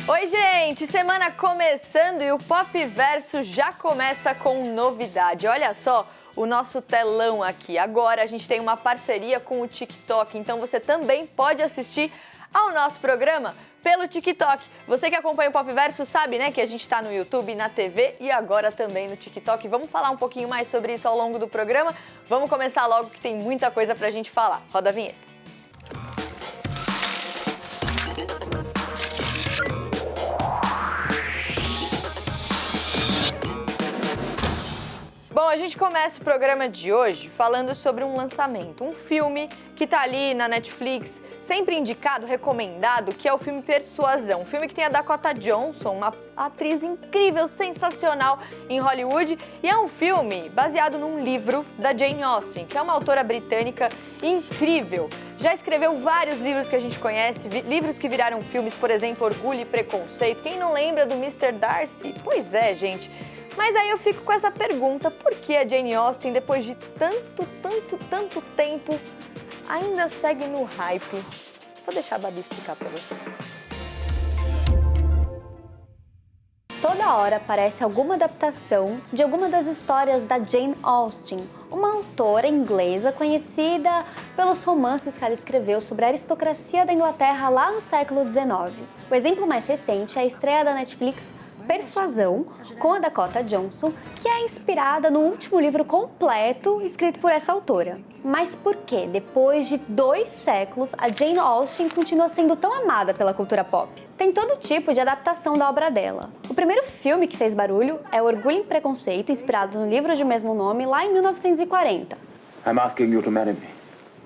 Oi, gente! Semana começando e o Pop Verso já começa com novidade. Olha só o nosso telão aqui. Agora a gente tem uma parceria com o TikTok, então você também pode assistir ao nosso programa pelo TikTok. Você que acompanha o Pop Verso sabe, né, que a gente está no YouTube, na TV e agora também no TikTok. Vamos falar um pouquinho mais sobre isso ao longo do programa. Vamos começar logo que tem muita coisa pra gente falar. Roda a vinheta. Bom, a gente começa o programa de hoje falando sobre um lançamento, um filme que tá ali na Netflix, sempre indicado, recomendado, que é o filme Persuasão. Um filme que tem a Dakota Johnson, uma atriz incrível, sensacional em Hollywood. E é um filme baseado num livro da Jane Austen, que é uma autora britânica incrível. Já escreveu vários livros que a gente conhece, livros que viraram filmes, por exemplo, Orgulho e Preconceito. Quem não lembra do Mr. Darcy? Pois é, gente. Mas aí eu fico com essa pergunta, por que a Jane Austen, depois de tanto tempo, ainda segue no hype? Vou deixar a Babi explicar pra vocês. Toda hora aparece alguma adaptação de alguma das histórias da Jane Austen, uma autora inglesa conhecida pelos romances que ela escreveu sobre a aristocracia da Inglaterra lá no século XIX. O exemplo mais recente é a estreia da Netflix Persuasão, com a Dakota Johnson, que é inspirada no último livro completo escrito por essa autora. Mas por que, depois de 2 séculos, a Jane Austen continua sendo tão amada pela cultura pop? Tem todo tipo de adaptação da obra dela. O primeiro filme que fez barulho é Orgulho e Preconceito, inspirado no livro de mesmo nome, lá em 1940. I'm asking you to marry me.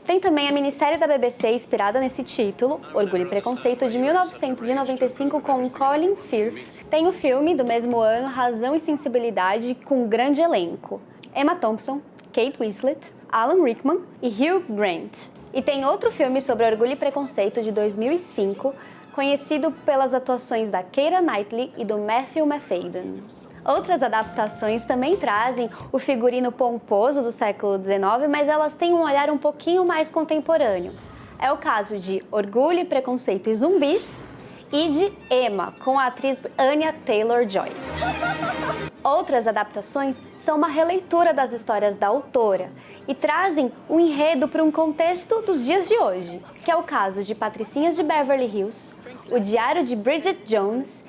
Tem também a minissérie da BBC inspirada nesse título, Orgulho e Preconceito, de 1995, com Colin Firth. Tem o filme do mesmo ano, Razão e Sensibilidade, com um grande elenco. Emma Thompson, Kate Winslet, Alan Rickman e Hugh Grant. E tem outro filme sobre Orgulho e Preconceito, de 2005, conhecido pelas atuações da Keira Knightley e do Matthew Macfadyen. Outras adaptações também trazem o figurino pomposo do século XIX, mas elas têm um olhar um pouquinho mais contemporâneo. É o caso de Orgulho, Preconceito e Zumbis e de Emma, com a atriz Anya Taylor-Joy. Outras adaptações são uma releitura das histórias da autora e trazem um enredo para um contexto dos dias de hoje, que é o caso de Patricinhas de Beverly Hills, O Diário de Bridget Jones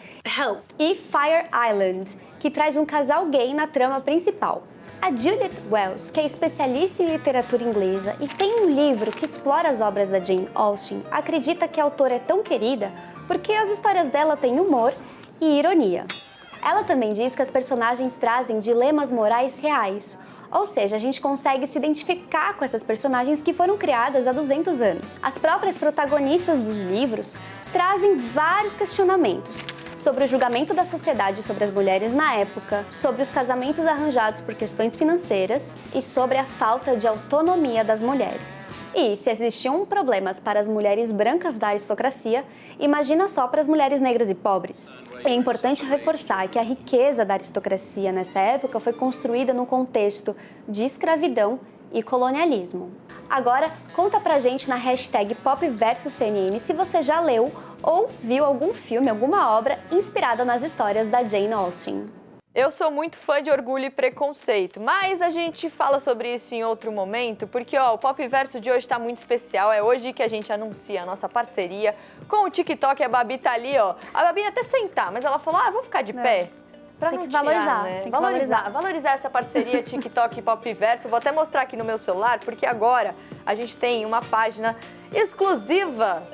e Fire Island, que traz um casal gay na trama principal. A Judith Wells, que é especialista em literatura inglesa e tem um livro que explora as obras da Jane Austen, acredita que a autora é tão querida porque as histórias dela têm humor e ironia. Ela também diz que as personagens trazem dilemas morais reais, ou seja, a gente consegue se identificar com essas personagens que foram criadas há 200 anos. As próprias protagonistas dos livros trazem vários questionamentos sobre o julgamento da sociedade sobre as mulheres na época, sobre os casamentos arranjados por questões financeiras e sobre a falta de autonomia das mulheres. E se existiam problemas para as mulheres brancas da aristocracia, imagina só para as mulheres negras e pobres. É importante reforçar que a riqueza da aristocracia nessa época foi construída no contexto de escravidão e colonialismo. Agora, conta pra gente na hashtag PopVersoCNN se você já leu ou viu algum filme, alguma obra inspirada nas histórias da Jane Austen. Eu sou muito fã de Orgulho e Preconceito, mas a gente fala sobre isso em outro momento, porque o Pop Verso de hoje está muito especial. É hoje que a gente anuncia a nossa parceria com o TikTok. A Babi tá ali, ó. A Babi ia até sentar, mas ela falou, vou ficar de pé. Pra Tem não que tirar, valorizar, né? tem que Valorizar essa parceria TikTok e Pop Verso. Vou até mostrar aqui no meu celular, porque agora a gente tem uma página exclusiva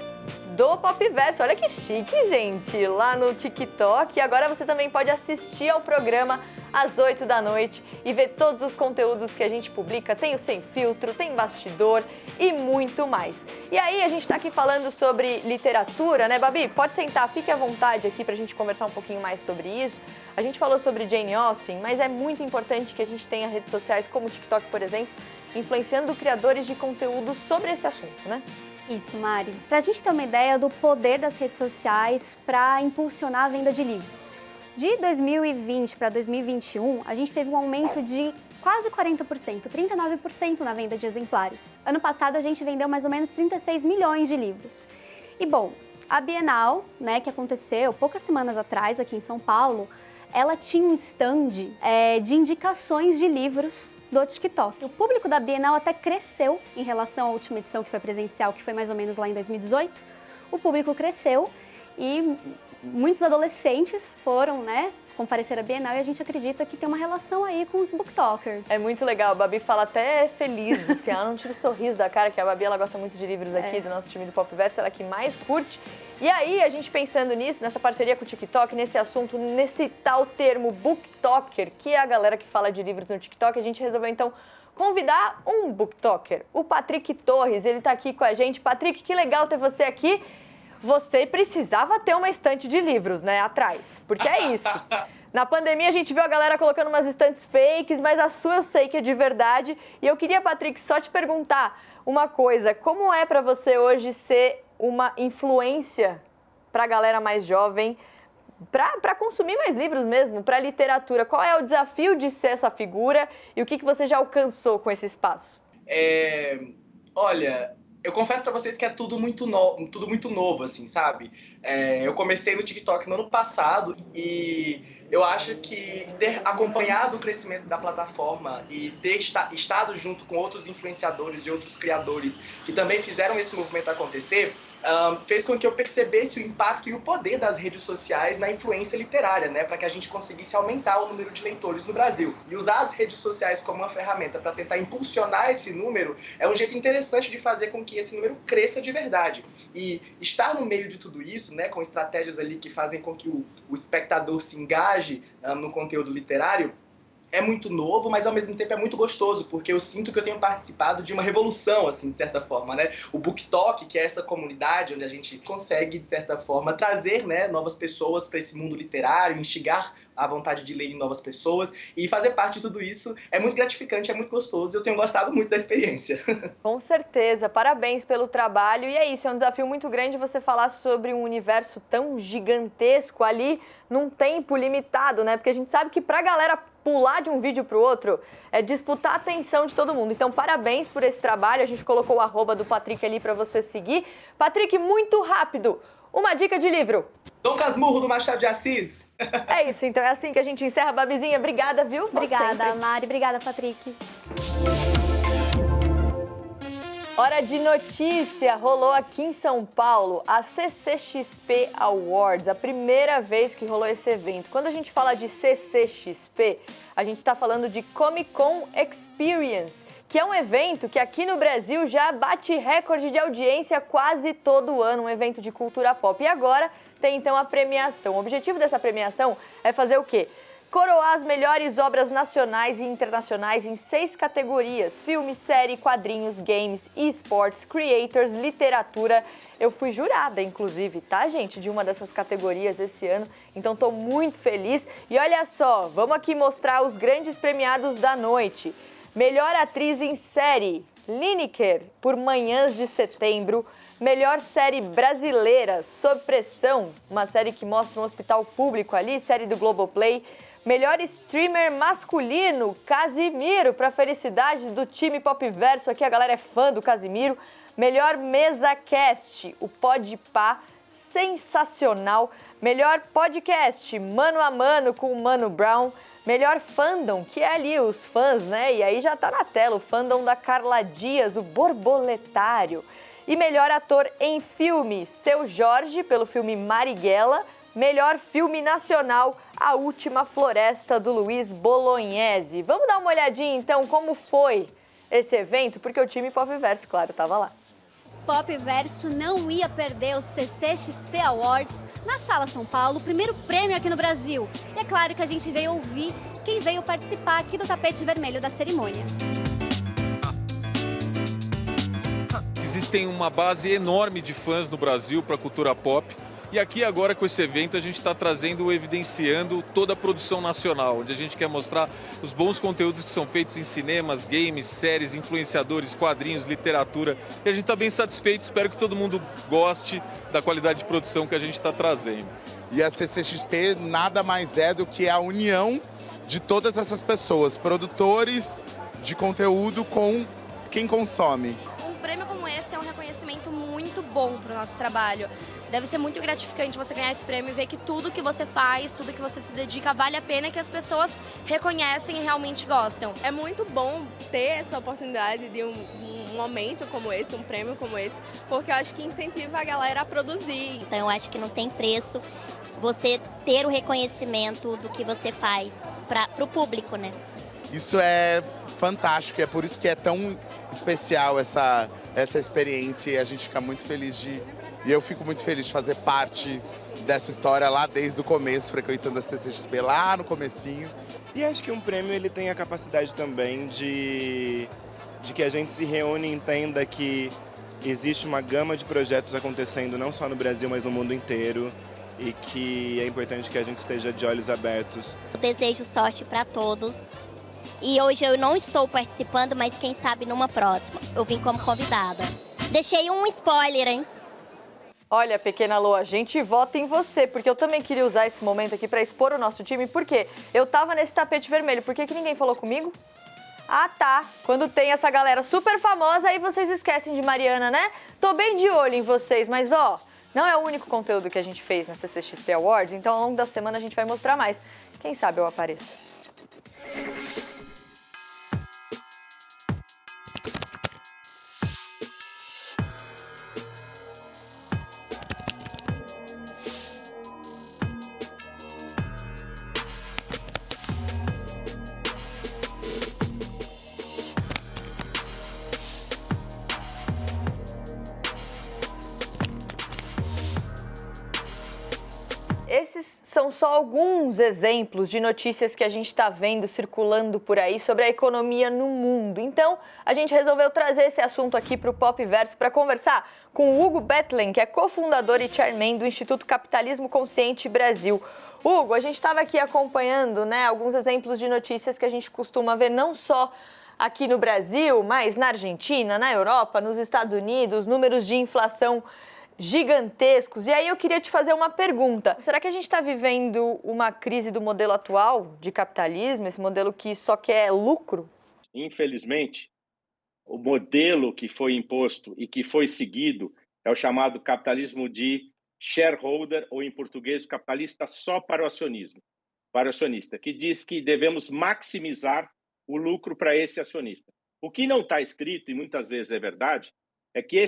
do Pop Verso. Olha que chique, gente, lá no TikTok. E agora você também pode assistir ao programa às 8 da noite e ver todos os conteúdos que a gente publica. Tem o Sem Filtro, tem Bastidor e muito mais. E aí, a gente tá aqui falando sobre literatura, né, Babi? Pode sentar, fique à vontade aqui pra gente conversar um pouquinho mais sobre isso. A gente falou sobre Jane Austen, mas é muito importante que a gente tenha redes sociais como o TikTok, por exemplo, influenciando criadores de conteúdo sobre esse assunto, né? Isso, Mari. Para a gente ter uma ideia do poder das redes sociais para impulsionar a venda de livros. De 2020 para 2021, a gente teve um aumento de quase 40%, 39% na venda de exemplares. Ano passado, a gente vendeu mais ou menos 36 milhões de livros. E, bom, A Bienal, né, que aconteceu poucas semanas atrás aqui em São Paulo, ela tinha um stand de indicações de livros do TikTok. O público da Bienal até cresceu em relação à última edição que foi presencial, que foi mais ou menos lá em 2018. O público cresceu e muitos adolescentes foram, né, comparecer à Bienal, e a gente acredita que tem uma relação aí com os booktokers. É muito legal, a Babi fala até feliz, assim, ela não tira o sorriso da cara, que a Babi, ela gosta muito de livros aqui do nosso time do Popverso, ela que mais curte. E aí, a gente pensando nisso, nessa parceria com o TikTok, nesse assunto, nesse tal termo booktoker, que é a galera que fala de livros no TikTok, a gente resolveu então convidar um booktoker, o Patrick Torres, ele tá aqui com a gente. Patrick, que legal ter você aqui. Você precisava ter uma estante de livros, né, atrás, porque é isso. Na pandemia a gente viu a galera colocando umas estantes fakes, mas a sua eu sei que é de verdade. E eu queria, Patrick, só te perguntar uma coisa. Como é pra você hoje ser uma influência pra galera mais jovem, pra consumir mais livros mesmo, pra literatura? Qual é o desafio de ser essa figura e o que você já alcançou com esse espaço? Olha, eu confesso pra vocês que é tudo muito novo, assim, sabe? Eu comecei no TikTok no ano passado e eu acho que ter acompanhado o crescimento da plataforma e ter estado junto com outros influenciadores e outros criadores que também fizeram esse movimento acontecer, fez com que eu percebesse o impacto e o poder das redes sociais na influência literária, né? Para que a gente conseguisse aumentar o número de leitores no Brasil. E usar as redes sociais como uma ferramenta para tentar impulsionar esse número é um jeito interessante de fazer com que esse número cresça de verdade. E estar no meio de tudo isso, né, com estratégias ali que fazem com que o espectador se engaje no conteúdo literário, é muito novo, mas ao mesmo tempo é muito gostoso, porque eu sinto que eu tenho participado de uma revolução, assim, de certa forma, né? O BookTok, que é essa comunidade onde a gente consegue, de certa forma, trazer, né, novas pessoas para esse mundo literário, instigar a vontade de ler em novas pessoas, e fazer parte de tudo isso é muito gratificante, é muito gostoso, e eu tenho gostado muito da experiência. Com certeza, parabéns pelo trabalho, e é isso, é um desafio muito grande você falar sobre um universo tão gigantesco ali, num tempo limitado, né? Porque a gente sabe que pra galera pular de um vídeo pro outro é disputar a atenção de todo mundo. Então, parabéns por esse trabalho. A gente colocou o @ do Patrick ali pra você seguir. Patrick, muito rápido, uma dica de livro. Dom Casmurro, do Machado de Assis. É isso, então é assim que a gente encerra. Babizinha, obrigada, viu? Obrigada, Mari. Obrigada, Patrick. Hora de notícia, rolou aqui em São Paulo a CCXP Awards, a primeira vez que rolou esse evento. Quando a gente fala de CCXP, a gente está falando de Comic Con Experience, que é um evento que aqui no Brasil já bate recorde de audiência quase todo ano, um evento de cultura pop. E agora tem então a premiação. O objetivo dessa premiação é fazer o quê? Coroar as melhores obras nacionais e internacionais em 6 categorias: filme, série, quadrinhos, games, esportes, creators, literatura. Eu fui jurada, inclusive, tá, gente, de uma dessas categorias esse ano, então tô muito feliz. E olha só, vamos aqui mostrar os grandes premiados da noite. Melhor atriz em série, Lineker, por Manhãs de Setembro. Melhor série brasileira, Sob Pressão, uma série que mostra um hospital público ali, série do Globoplay. Melhor streamer masculino, Casimiro, para felicidade do time Popverso. Aqui a galera é fã do Casimiro. Melhor mesa cast, o Podpah, sensacional. Melhor podcast, Mano a Mano com o Mano Brown. Melhor fandom, que é ali os fãs, né? E aí já tá na tela o fandom da Carla Dias, o Borboletário. E melhor ator em filme, Seu Jorge, pelo filme Marighella. Melhor filme nacional, A Última Floresta, do Luiz Bolognese. Vamos dar uma olhadinha, então, como foi esse evento? Porque o time Popverso, claro, estava lá. Popverso não ia perder o CCXP Awards na Sala São Paulo, o primeiro prêmio aqui no Brasil. E é claro que a gente veio ouvir quem veio participar aqui do tapete vermelho da cerimônia. Existem uma base enorme de fãs no Brasil para a cultura pop. E aqui agora com esse evento a gente está trazendo, evidenciando toda a produção nacional, onde a gente quer mostrar os bons conteúdos que são feitos em cinemas, games, séries, influenciadores, quadrinhos, literatura. E a gente está bem satisfeito, espero que todo mundo goste da qualidade de produção que a gente está trazendo. E a CCXP nada mais é do que a união de todas essas pessoas, produtores de conteúdo com quem consome. Um prêmio como esse é um reconhecimento muito bom pro nosso trabalho. Deve ser muito gratificante você ganhar esse prêmio e ver que tudo que você faz, tudo que você se dedica vale a pena e que as pessoas reconhecem e realmente gostam. É muito bom ter essa oportunidade de um momento como esse, um prêmio como esse, porque eu acho que incentiva a galera a produzir. Então eu acho que não tem preço você ter o reconhecimento do que você faz para o público, né? Isso é fantástico, é por isso que é tão especial essa experiência e a gente fica muito feliz e eu fico muito feliz de fazer parte dessa história lá desde o começo, frequentando a CCXP lá no comecinho. E acho que um prêmio ele tem a capacidade também de que a gente se reúne e entenda que existe uma gama de projetos acontecendo não só no Brasil, mas no mundo inteiro e que é importante que a gente esteja de olhos abertos. Eu desejo sorte para todos. E hoje eu não estou participando, mas quem sabe numa próxima. Eu vim como convidada. Deixei um spoiler, hein? Olha, pequena Lô, a gente vota em você, porque eu também queria usar esse momento aqui para expor o nosso time, porque eu tava nesse tapete vermelho. Por que ninguém falou comigo? Ah, tá. Quando tem essa galera super famosa, aí vocês esquecem de Mariana, né? Tô bem de olho em vocês, mas ó, não é o único conteúdo que a gente fez na CCXP Awards, então ao longo da semana a gente vai mostrar mais. Quem sabe eu apareço. Esses são só alguns exemplos de notícias que a gente está vendo circulando por aí sobre a economia no mundo. Então, a gente resolveu trazer esse assunto aqui para o Pop Verso para conversar com o Hugo Bethlen, que é cofundador e chairman do Instituto Capitalismo Consciente Brasil. Hugo, a gente estava aqui acompanhando, né, alguns exemplos de notícias que a gente costuma ver não só aqui no Brasil, mas na Argentina, na Europa, nos Estados Unidos, números de inflação gigantescos. E aí eu queria te fazer uma pergunta. Será que a gente está vivendo uma crise do modelo atual de capitalismo, esse modelo que só quer lucro? Infelizmente, o modelo que foi imposto e que foi seguido é o chamado capitalismo de shareholder, ou em português, o capitalista só para o acionismo, para o acionista, que diz que devemos maximizar o lucro para esse acionista. O que não está escrito, e muitas vezes é verdade, é que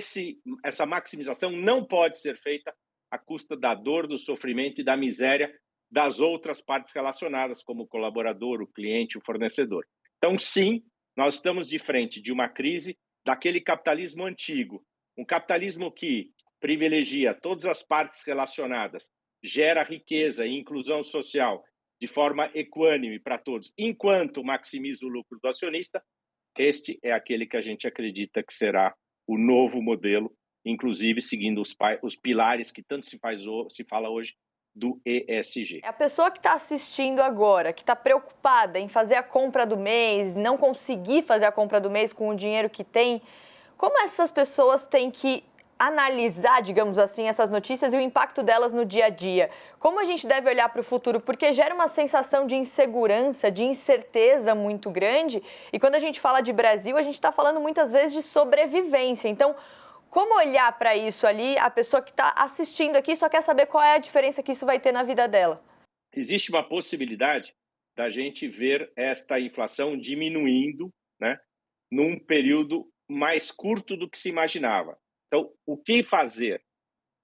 essa maximização não pode ser feita à custa da dor, do sofrimento e da miséria das outras partes relacionadas, como o colaborador, o cliente, o fornecedor. Então, sim, nós estamos de frente de uma crise daquele capitalismo antigo, um capitalismo que privilegia todas as partes relacionadas, gera riqueza e inclusão social de forma equânime para todos, enquanto maximiza o lucro do acionista. Este é aquele que a gente acredita que será o novo modelo, inclusive seguindo os pilares que tanto se fala hoje do ESG. A pessoa que está assistindo agora, que está preocupada em fazer a compra do mês, não conseguir fazer a compra do mês com o dinheiro que tem, como essas pessoas têm que analisar, digamos assim, essas notícias e o impacto delas no dia a dia? Como a gente deve olhar para o futuro? Porque gera uma sensação de insegurança, de incerteza muito grande. E quando a gente fala de Brasil, a gente está falando muitas vezes de sobrevivência. Então, como olhar para isso ali? A pessoa que está assistindo aqui só quer saber qual é a diferença que isso vai ter na vida dela. Existe uma possibilidade da gente ver esta inflação diminuindo, né, num período mais curto do que se imaginava. Então, o que fazer?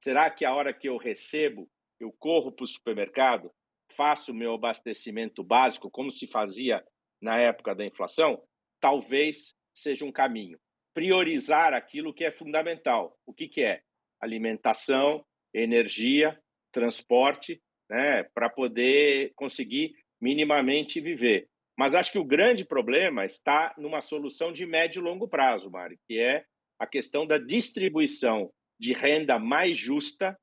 Será que a hora que eu recebo, eu corro para o supermercado, faço o meu abastecimento básico, como se fazia na época da inflação? Talvez seja um caminho. Priorizar aquilo que é fundamental. O que é? Alimentação, energia, transporte, né, para poder conseguir minimamente viver. Mas acho que o grande problema está numa solução de médio e longo prazo, Mari, que é a questão da distribuição de renda mais justa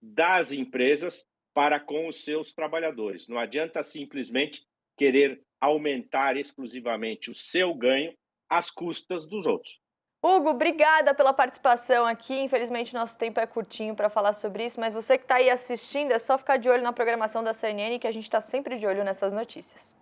das empresas para com os seus trabalhadores. Não adianta simplesmente querer aumentar exclusivamente o seu ganho às custas dos outros. Hugo, obrigada pela participação aqui. Infelizmente, nosso tempo é curtinho para falar sobre isso, mas você que está aí assistindo, é só ficar de olho na programação da CNN, que a gente está sempre de olho nessas notícias.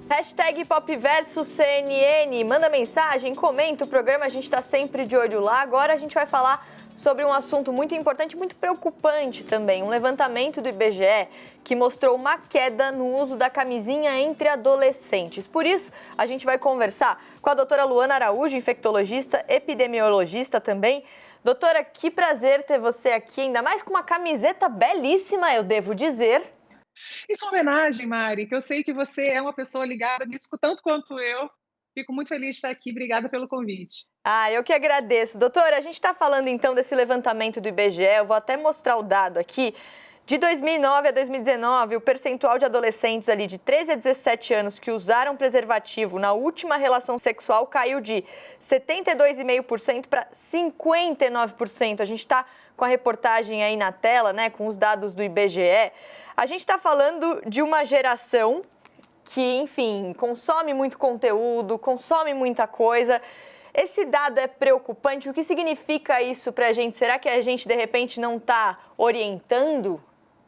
Hashtag PopVersoCNN, manda mensagem, comenta o programa, a gente está sempre de olho lá. Agora a gente vai falar sobre um assunto muito importante, muito preocupante também, um levantamento do IBGE que mostrou uma queda no uso da camisinha entre adolescentes. Por isso, a gente vai conversar com a doutora Luana Araújo, infectologista, epidemiologista também. Doutora, que prazer ter você aqui, ainda mais com uma camiseta belíssima, eu devo dizer. Isso é uma homenagem, Mari, que eu sei que você é uma pessoa ligada nisso tanto quanto eu. Fico muito feliz de estar aqui. Obrigada pelo convite. Eu que agradeço. Doutora, a gente está falando então desse levantamento do IBGE, eu vou até mostrar o dado aqui. De 2009 a 2019, o percentual de adolescentes ali de 13 a 17 anos que usaram preservativo na última relação sexual caiu de 72,5% para 59%. A gente está com a reportagem aí na tela, né, com os dados do IBGE. A gente está falando de uma geração que, enfim, consome muito conteúdo, consome muita coisa. Esse dado é preocupante. O que significa isso para a gente? Será que a gente, de repente, não está orientando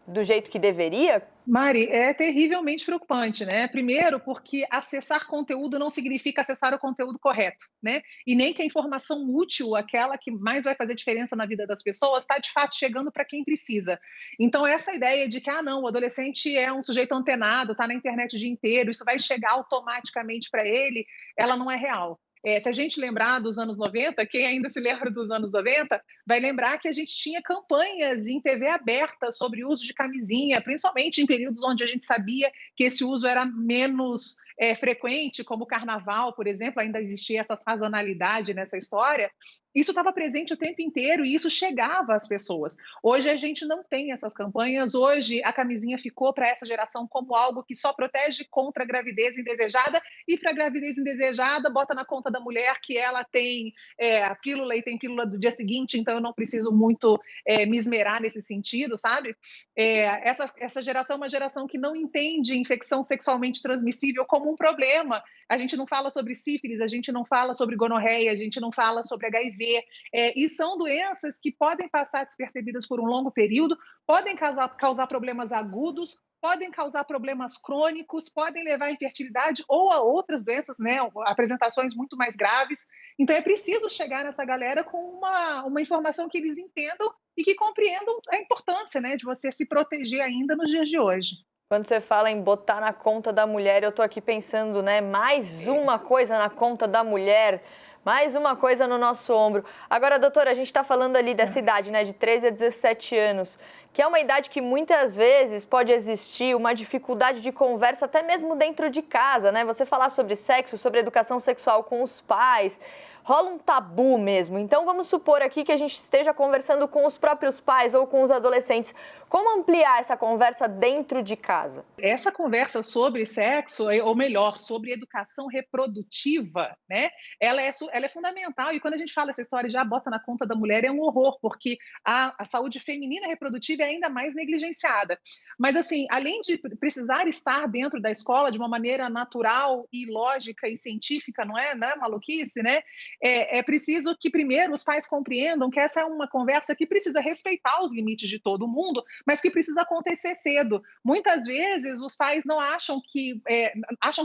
do jeito que deveria? Mari, é terrivelmente preocupante, né? Primeiro, porque acessar conteúdo não significa acessar o conteúdo correto, né? E nem que a informação útil, aquela que mais vai fazer diferença na vida das pessoas, está de fato chegando para quem precisa. Então, essa ideia de que, não, o adolescente é um sujeito antenado, está na internet o dia inteiro, isso vai chegar automaticamente para ele, ela não é real. Se a gente lembrar dos anos 90, quem ainda se lembra dos anos 90, vai lembrar que a gente tinha campanhas em TV aberta sobre o uso de camisinha, principalmente em períodos onde a gente sabia que esse uso era menos frequente, como o carnaval, por exemplo, ainda existia essa sazonalidade nessa história. Isso estava presente o tempo inteiro e isso chegava às pessoas. Hoje a gente não tem essas campanhas, hoje a camisinha ficou para essa geração como algo que só protege contra a gravidez indesejada e para a gravidez indesejada bota na conta da mulher que ela tem a pílula e tem pílula do dia seguinte, então eu não preciso muito me esmerar nesse sentido, sabe? Essa geração é uma geração que não entende infecção sexualmente transmissível como um problema. A gente não fala sobre sífilis, a gente não fala sobre gonorreia, a gente não fala sobre HIV, e são doenças que podem passar despercebidas por um longo período, podem causar problemas agudos, podem causar problemas crônicos, podem levar à infertilidade ou a outras doenças, né, apresentações muito mais graves. Então é preciso chegar nessa galera com uma informação que eles entendam e que compreendam a importância, né, de você se proteger ainda nos dias de hoje. Quando você fala em botar na conta da mulher, eu tô aqui pensando, né, mais uma coisa na conta da mulher, mais uma coisa no nosso ombro. Agora, doutora, a gente está falando ali dessa idade, né, de 13 a 17 anos, que é uma idade que muitas vezes pode existir uma dificuldade de conversa até mesmo dentro de casa, né? Você falar sobre sexo, sobre educação sexual com os pais, rola um tabu mesmo. Então, vamos supor aqui que a gente esteja conversando com os próprios pais ou com os adolescentes. Como ampliar essa conversa dentro de casa? Essa conversa sobre sexo, ou melhor, sobre educação reprodutiva, né? Ela é fundamental. E quando a gente fala essa história de bota na conta da mulher, é um horror, porque a saúde feminina reprodutiva é ainda mais negligenciada. Mas, assim, além de precisar estar dentro da escola de uma maneira natural e lógica e científica, não é maluquice, né? É preciso que, primeiro, os pais compreendam que essa é uma conversa que precisa respeitar os limites de todo mundo, mas que precisa acontecer cedo. Muitas vezes, os pais não acham que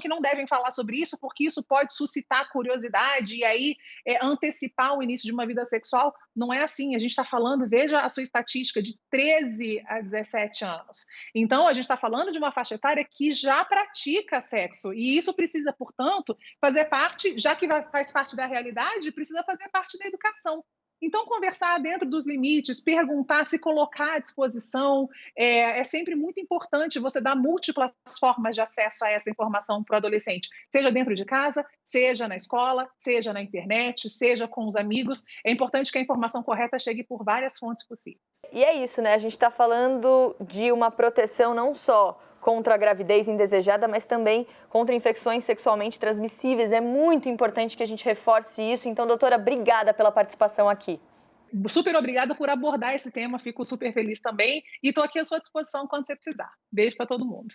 não devem falar sobre isso, porque isso pode suscitar curiosidade e aí antecipar o início de uma vida sexual. Não é assim. A gente está falando, veja a sua estatística, de 13 a 17 anos. Então, a gente está falando de uma faixa etária que já pratica sexo. E isso precisa, portanto, fazer parte, já que faz parte da realidade, precisa fazer parte da educação. Então, conversar dentro dos limites, perguntar, se colocar à disposição, é sempre muito importante você dar múltiplas formas de acesso a essa informação para o adolescente, seja dentro de casa, seja na escola, seja na internet, seja com os amigos. É importante que a informação correta chegue por várias fontes possíveis. E é isso, né? A gente está falando de uma proteção não só contra a gravidez indesejada, mas também contra infecções sexualmente transmissíveis. É muito importante que a gente reforce isso. Então, doutora, obrigada pela participação aqui. Super obrigada por abordar esse tema, fico super feliz também e estou aqui à sua disposição quando você precisar. Beijo para todo mundo.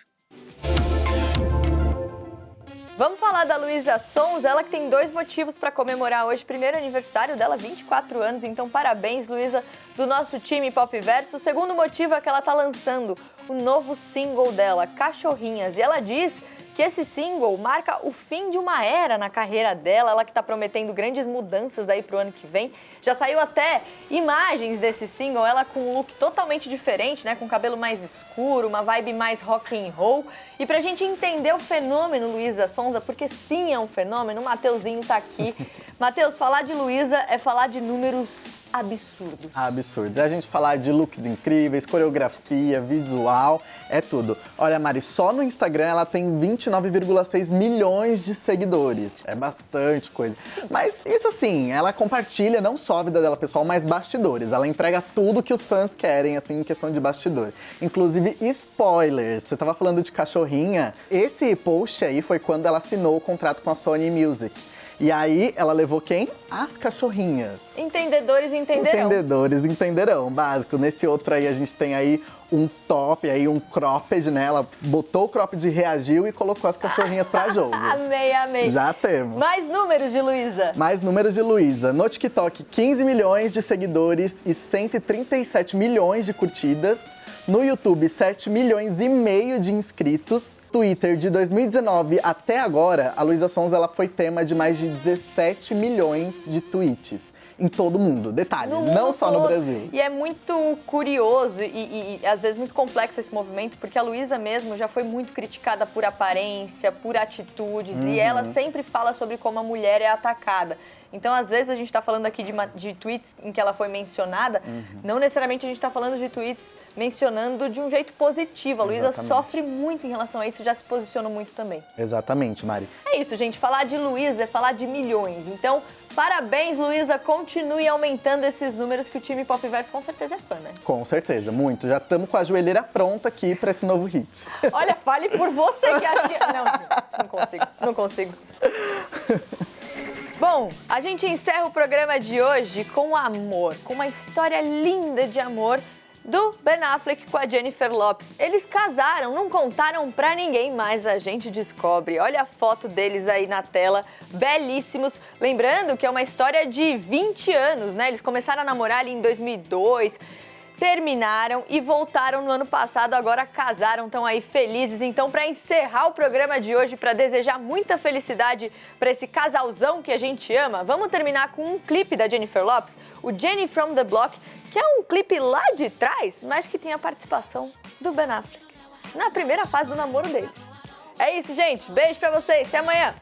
Vamos falar da Luísa Sons, ela que tem 2 motivos para comemorar hoje. Primeiro aniversário dela, 24 anos, então parabéns, Luísa, do nosso time Pop Verso. O segundo motivo é que ela está lançando o novo single dela, Cachorrinhas, e ela diz que esse single marca o fim de uma era na carreira dela, ela que tá prometendo grandes mudanças aí pro ano que vem. Já saiu até imagens desse single, ela com um look totalmente diferente, né, com cabelo mais escuro, uma vibe mais rock and roll. E pra gente entender o fenômeno Luísa Sonza, porque sim é um fenômeno, o Mateuzinho tá aqui. Matheus, falar de Luísa é falar de números absurdos. Absurdos. É a gente falar de looks incríveis, coreografia, visual, é tudo. Olha, Mari, só no Instagram ela tem 29,6 milhões de seguidores. É bastante coisa. Mas isso assim, ela compartilha não só a vida dela pessoal, mas bastidores. Ela entrega tudo que os fãs querem, assim, em questão de bastidor. Inclusive, spoilers. Você tava falando de cachorrinha. Esse post aí foi quando ela assinou o contrato com a Sony Music. E aí, ela levou quem? As cachorrinhas. Entendedores entenderão. Entendedores entenderão, básico. Nesse outro aí, a gente tem aí um top, aí um cropped, né? Ela botou o cropped, reagiu e colocou as cachorrinhas pra jogo. Amei, amei. Já temos. Mais números de Luísa. Mais números de Luísa. No TikTok, 15 milhões de seguidores e 137 milhões de curtidas. No YouTube, 7 milhões e meio de inscritos. Twitter, de 2019 até agora, a Luísa Sonza ela foi tema de mais de 17 milhões de tweets em todo o mundo. Detalhe, não só no Brasil. E é muito curioso e às vezes muito complexo esse movimento, porque a Luísa mesmo já foi muito criticada por aparência, por atitudes, e ela sempre fala sobre como a mulher é atacada. Então, às vezes, a gente está falando aqui de tweets em que ela foi mencionada, não necessariamente a gente está falando de tweets mencionando de um jeito positivo. A Luísa sofre muito em relação a isso e já se posicionou muito também. Exatamente, Mari. É isso, gente. Falar de Luísa é falar de milhões. Então, parabéns, Luísa. Continue aumentando esses números que o time Popverso com certeza é fã, né? Com certeza, muito. Já estamos com a joelheira pronta aqui para esse novo hit. Olha, fale por você que acha que... Não consigo. Bom, a gente encerra o programa de hoje com amor, com uma história linda de amor do Ben Affleck com a Jennifer Lopez. Eles casaram, não contaram pra ninguém, mas a gente descobre. Olha a foto deles aí na tela, belíssimos. Lembrando que é uma história de 20 anos, né? Eles começaram a namorar ali em 2002, terminaram e voltaram no ano passado, agora casaram, estão aí felizes. Então, para encerrar o programa de hoje, para desejar muita felicidade para esse casalzão que a gente ama, vamos terminar com um clipe da Jennifer Lopez, o Jenny from the Block, que é um clipe lá de trás, mas que tem a participação do Ben Affleck na primeira fase do namoro deles. É isso, gente. Beijo para vocês. Até amanhã.